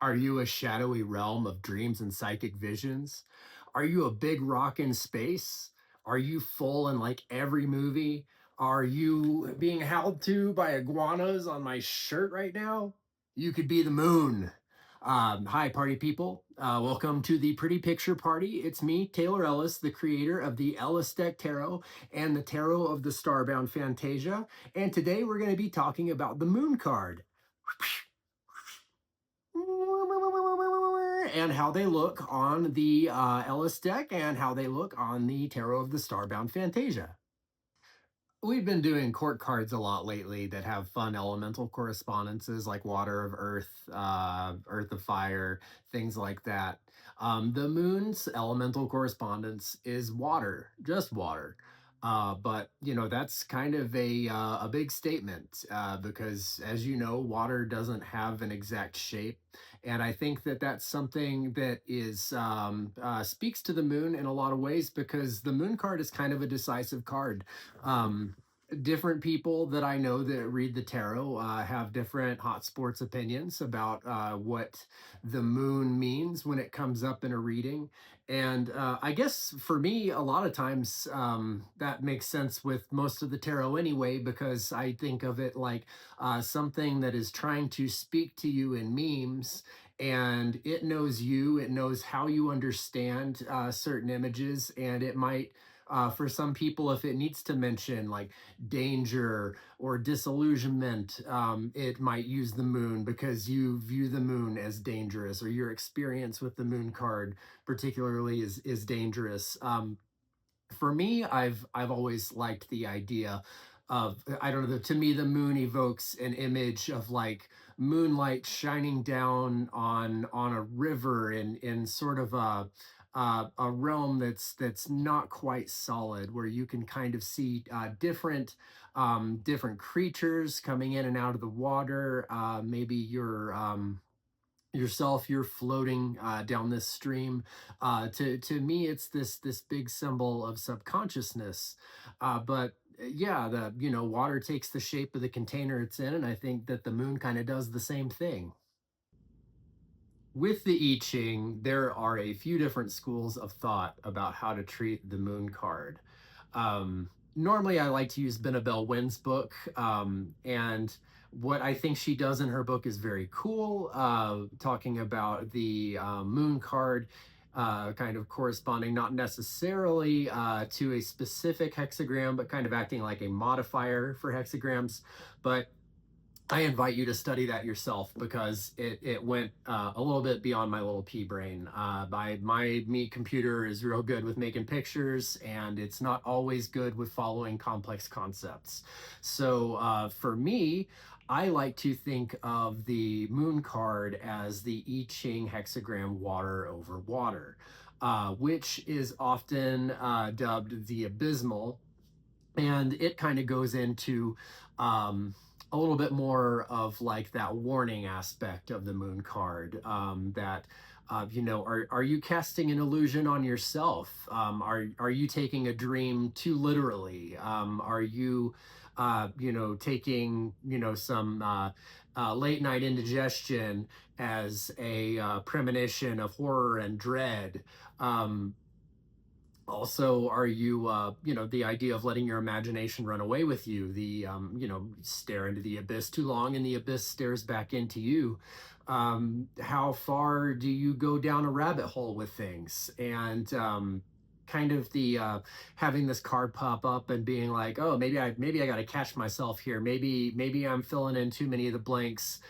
Are you a shadowy realm of dreams and psychic visions? Are you a big rock in space? Are you full in like every movie? Are you being held to by iguanas on my shirt right now? You could be the moon. Hi, party people. Welcome to the Pretty Picture Party. It's me, Taylor Ellis, the creator of the Ellis Deck Tarot and the Tarot of the Starbound Phantasia. And today we're going to be talking about the moon card and how they look on the Ellis deck and how they look on the Tarot of the Starbound Phantasia. We've been doing court cards a lot lately that have fun elemental correspondences like Water of Earth, Earth of Fire, things like that. The moon's elemental correspondence is water, just water. But you know that's kind of a big statement because, as you know, water doesn't have an exact shape, and I think that that's something that is speaks to the moon in a lot of ways because the moon card is kind of a decisive card. um, Different people that I know that read the tarot have different hot sports opinions about what the moon means when it comes up in a reading. And I guess for me, a lot of times that makes sense with most of the tarot anyway, because I think of it like something that is trying to speak to you in memes, and it knows you, it knows how you understand certain images, and it might for some people, if it needs to mention like danger or disillusionment, it might use the moon because you view the moon as dangerous, or your experience with the moon card particularly is dangerous. For me, I've always liked the idea of, I don't know, to me the moon evokes an image of like moonlight shining down on a river in sort of a realm that's not quite solid, where you can kind of see different creatures coming in and out of the water. Maybe yourself, you're floating down this stream. To me it's this big symbol of subconsciousness. But yeah, the water takes the shape of the container it's in, and I think that the moon kind of does the same thing. With the I Ching, there are a few different schools of thought about how to treat the moon card. Normally, I like to use Benebell Wen's book, and what I think she does in her book is very cool, talking about the moon card. Kind of corresponding not necessarily to a specific hexagram, but kind of acting like a modifier for hexagrams. But I invite you to study that yourself because it went a little bit beyond my little pea brain. My meat computer is real good with making pictures, and it's not always good with following complex concepts. So for me, I like to think of the moon card as the I Ching hexagram water over water, which is often dubbed the abysmal, and it kind of goes into a little bit more of like that warning aspect of the moon card, that are you casting an illusion on yourself? Are you taking a dream too literally? Are you taking some late night indigestion as a premonition of horror and dread? Also, are you the idea of letting your imagination run away with you, the stare into the abyss too long and the abyss stares back into you? How far do you go down a rabbit hole with things? And kind of the having this card pop up and being like, oh, maybe I got to catch myself here, maybe I'm filling in too many of the blanks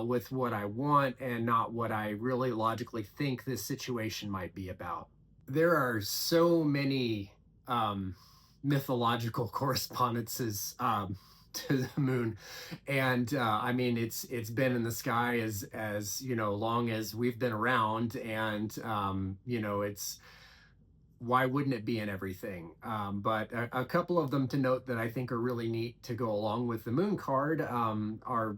with what I want and not what I really logically think this situation might be about. There are so many mythological correspondences to the moon, and I mean it's been in the sky as long as we've been around, and it's, why wouldn't it be in everything? But a couple of them to note that I think are really neat to go along with the moon card are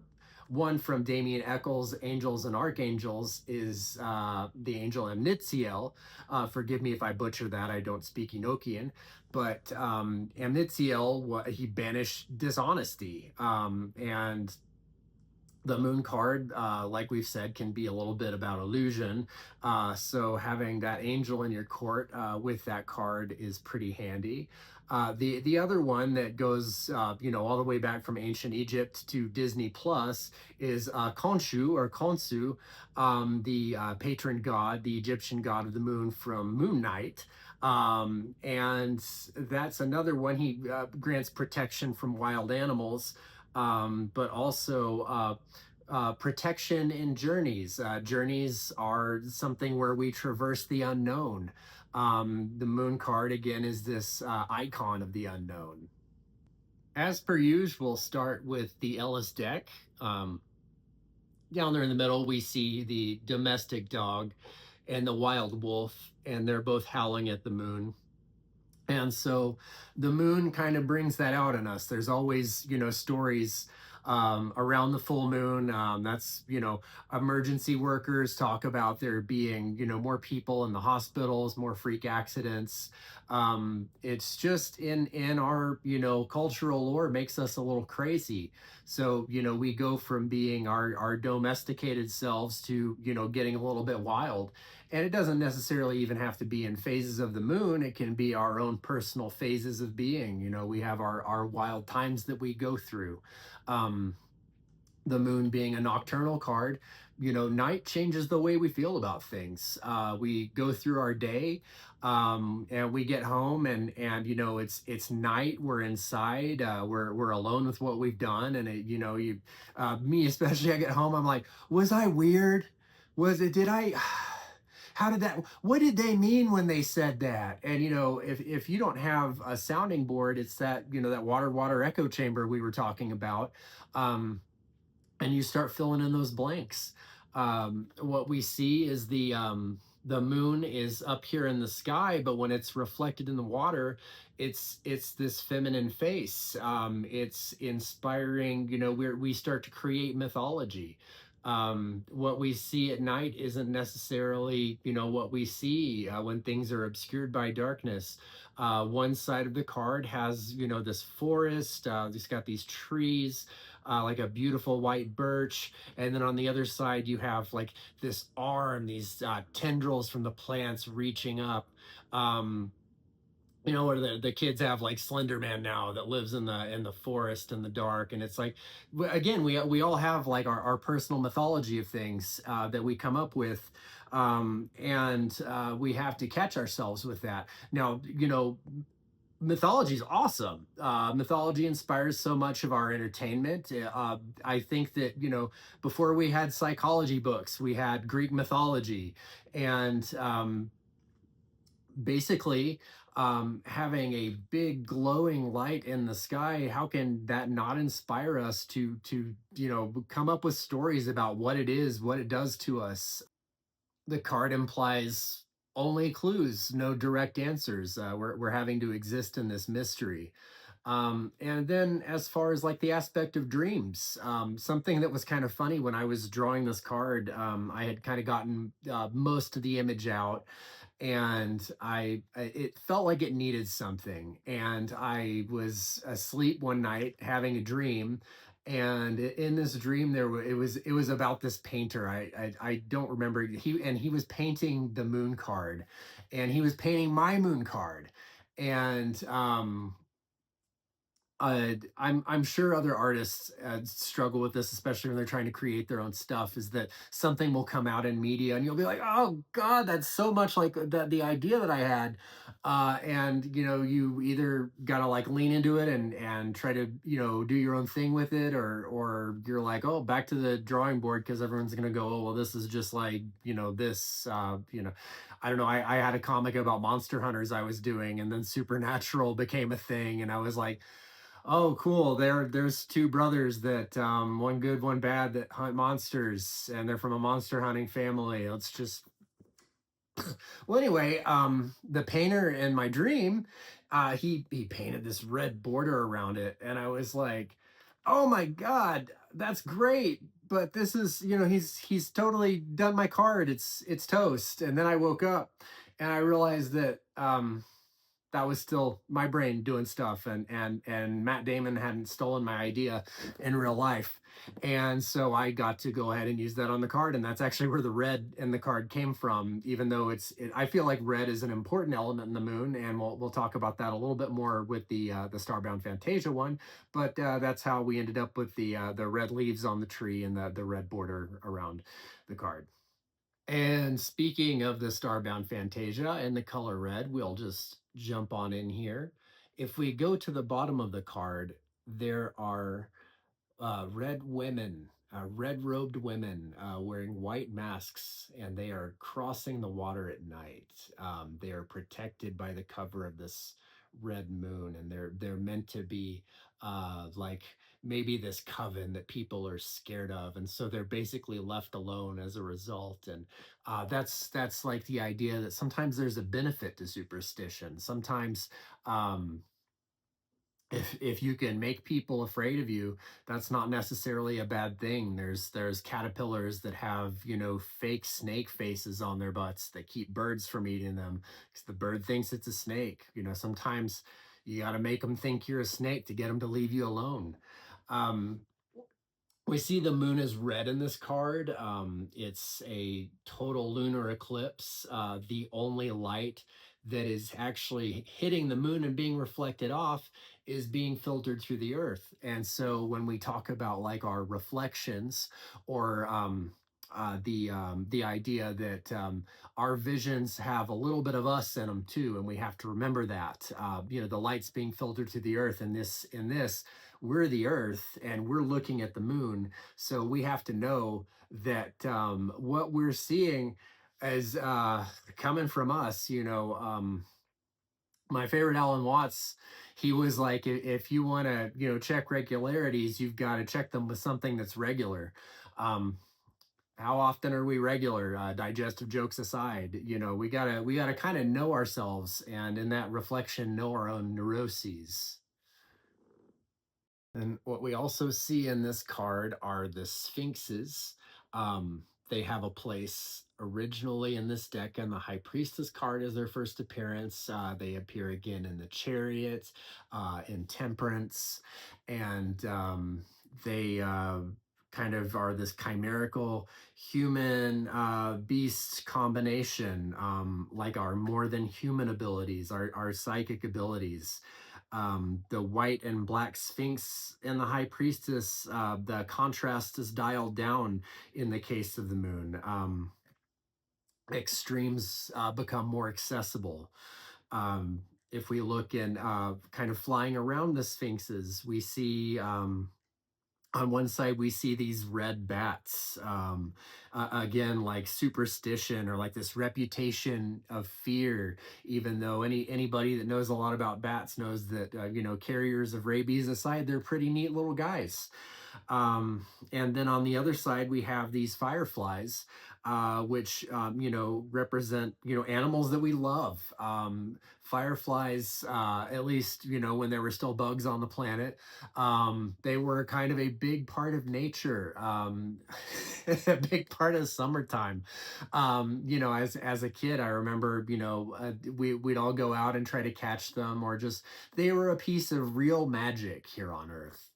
one from Damien Eccles, Angels and Archangels, is the angel Amnitziel. Forgive me if I butcher that, I don't speak Enochian. But Amnitziel, he banished dishonesty. And The moon card, like we've said, can be a little bit about illusion. So having that angel in your court with that card is pretty handy. The other one that goes all the way back from ancient Egypt to Disney Plus is Khonshu or Khonsu, the patron god, the Egyptian god of the moon from Moon Knight. And that's another one. He grants protection from wild animals, but also protection in journeys. Journeys are something where we traverse the unknown. The moon card, again, is this icon of the unknown. As per usual, we'll start with the Ellis deck. Down there in the middle, we see the domestic dog and the wild wolf, and they're both howling at the moon. And so the moon kind of brings that out in us. There's always, stories around the full moon. That's, emergency workers talk about there being, more people in the hospitals, more freak accidents. It's just in our, cultural lore makes us a little crazy. So, we go from being our domesticated selves to, getting a little bit wild. And it doesn't necessarily even have to be in phases of the moon. It can be our own personal phases of being. We have our wild times that we go through. Um, the moon being a nocturnal card, night changes the way we feel about things. We go through our day, and we get home, and it's night. We're inside. We're alone with what we've done, and me especially. I get home. I'm like, was I weird? Was it? Did I? How did that? What did they mean when they said that? And if you don't have a sounding board, it's that that water echo chamber we were talking about. And you start filling in those blanks. What we see is the moon is up here in the sky, but when it's reflected in the water, it's this feminine face. It's inspiring. We start to create mythology. What we see at night isn't necessarily what we see when things are obscured by darkness. One side of the card has this forest. It's got these trees, like a beautiful white birch, and then on the other side you have like this arm, these tendrils from the plants reaching up. um where the kids have like Slender Man now that lives in the forest in the dark, and it's like, again, we all have like our personal mythology of things that we come up with, and we have to catch ourselves with that. Now, mythology is awesome. Mythology inspires so much of our entertainment. I think that before we had psychology books, we had Greek mythology, and basically, having a big glowing light in the sky, how can that not inspire us to come up with stories about what it is, what it does to us? The card implies only clues, no direct answers. We're having to exist in this mystery. And then, as far as like the aspect of dreams, something that was kind of funny when I was drawing this card, I had kind of gotten most of the image out, and it felt like it needed something. And I was asleep one night having a dream, and in this dream it was about this painter. I don't remember. He was painting the moon card, and he was painting my moon card. And I'm sure other artists struggle with this, especially when they're trying to create their own stuff. Is that something will come out in media, and you'll be like, "Oh God, that's so much like the idea that I had," and you either gotta like lean into it and try to do your own thing with it, or you're like, "Oh, back to the drawing board," because everyone's gonna go, "Oh, well, this is just like this." I don't know. I had a comic about monster hunters I was doing, and then Supernatural became a thing, and I was like, oh, cool. There's two brothers that one good, one bad, that hunt monsters, and they're from a monster hunting family. Let's just well, anyway, the painter in my dream, he painted this red border around it, and I was like, oh my God, that's great. But this is, he's totally done my card. It's toast. And then I woke up and I realized that that was still my brain doing stuff, and Matt Damon hadn't stolen my idea in real life. And so I got to go ahead and use that on the card, and that's actually where the red in the card came from. Even though I feel like red is an important element in the moon, and we'll talk about that a little bit more with the Starbound Phantasia one. But that's how we ended up with the red leaves on the tree and the red border around the card. And speaking of the Starbound Fantasia and the color red, we'll just jump on in here. If we go to the bottom of the card, there are red women, red robed women wearing white masks, and they are crossing the water at night. They are protected by the cover of this red moon, and they're meant to be like maybe this coven that people are scared of, and so they're basically left alone as a result. And that's like the idea that sometimes there's a benefit to superstition. Sometimes um, if you can make people afraid of you, that's not necessarily a bad thing. There's caterpillars that have, fake snake faces on their butts that keep birds from eating them because the bird thinks it's a snake. Sometimes you got to make them think you're a snake to get them to leave you alone. um, we see the moon is red in this card. It's a total lunar eclipse. The only light that is actually hitting the moon and being reflected off is being filtered through the earth. And so when we talk about like our reflections or the idea that our visions have a little bit of us in them too, and we have to remember that the light's being filtered through the earth. In this we're the earth and we're looking at the moon, so we have to know that what we're seeing is coming from us. My favorite Alan Watts, he was like, if you want to check regularities, you've got to check them with something that's regular. um, how often are we regular? Digestive jokes aside, we gotta kind of know ourselves, and in that reflection know our own neuroses. And what we also see in this card are the Sphinxes. They have a place originally in this deck, and the High Priestess card is their first appearance. They appear again in the Chariot, in Temperance, and they kind of are this chimerical human beast combination, like our more than human abilities, our psychic abilities. The white and black Sphinx and the High Priestess, the contrast is dialed down in the case of the moon. Extremes become more accessible. If we look in kind of flying around the Sphinxes, we see on one side we see these red bats, again like superstition or like this reputation of fear, even though anybody that knows a lot about bats knows that carriers of rabies aside, they're pretty neat little guys. And then on the other side, we have these fireflies, which represent animals that we love. Fireflies, at least when there were still bugs on the planet, they were kind of a big part of nature, a big part of summertime. As a kid, I remember we'd all go out and try to catch them, or just they were a piece of real magic here on Earth.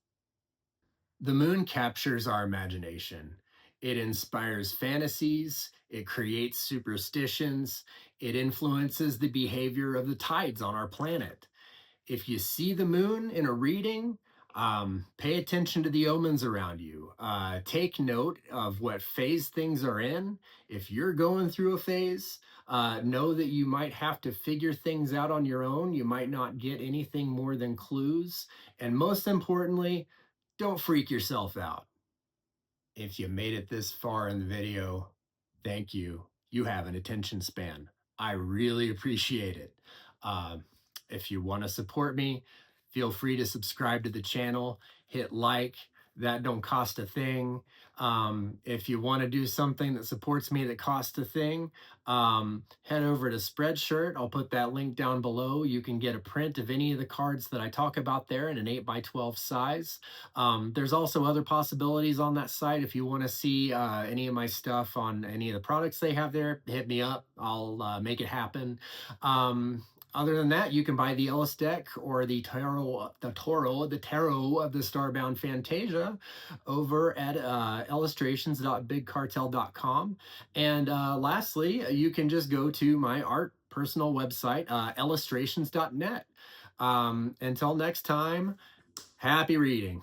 The moon captures our imagination. It inspires fantasies, it creates superstitions, it influences the behavior of the tides on our planet. If you see the moon in a reading, pay attention to the omens around you. Take note of what phase things are in. If you're going through a phase, know that you might have to figure things out on your own. You might not get anything more than clues. And most importantly, don't freak yourself out. If you made it this far in the video, thank you. You have an attention span. I really appreciate it. Um, if you want to support me, feel free to subscribe to the channel, hit like. That don't cost a thing. If you want to do something that supports me that costs a thing, head over to Spreadshirt. I'll put that link down below. You can get a print of any of the cards that I talk about there in an 8x12 size. There's also other possibilities on that site. If you want to see any of my stuff on any of the products they have there, hit me up. I'll make it happen. Other than that, you can buy the Ellis deck or the tarot of the Starbound Phantasia over at illustrations.bigcartel.com. And lastly, you can just go to my art personal website, illustrations.net. Until next time, happy reading.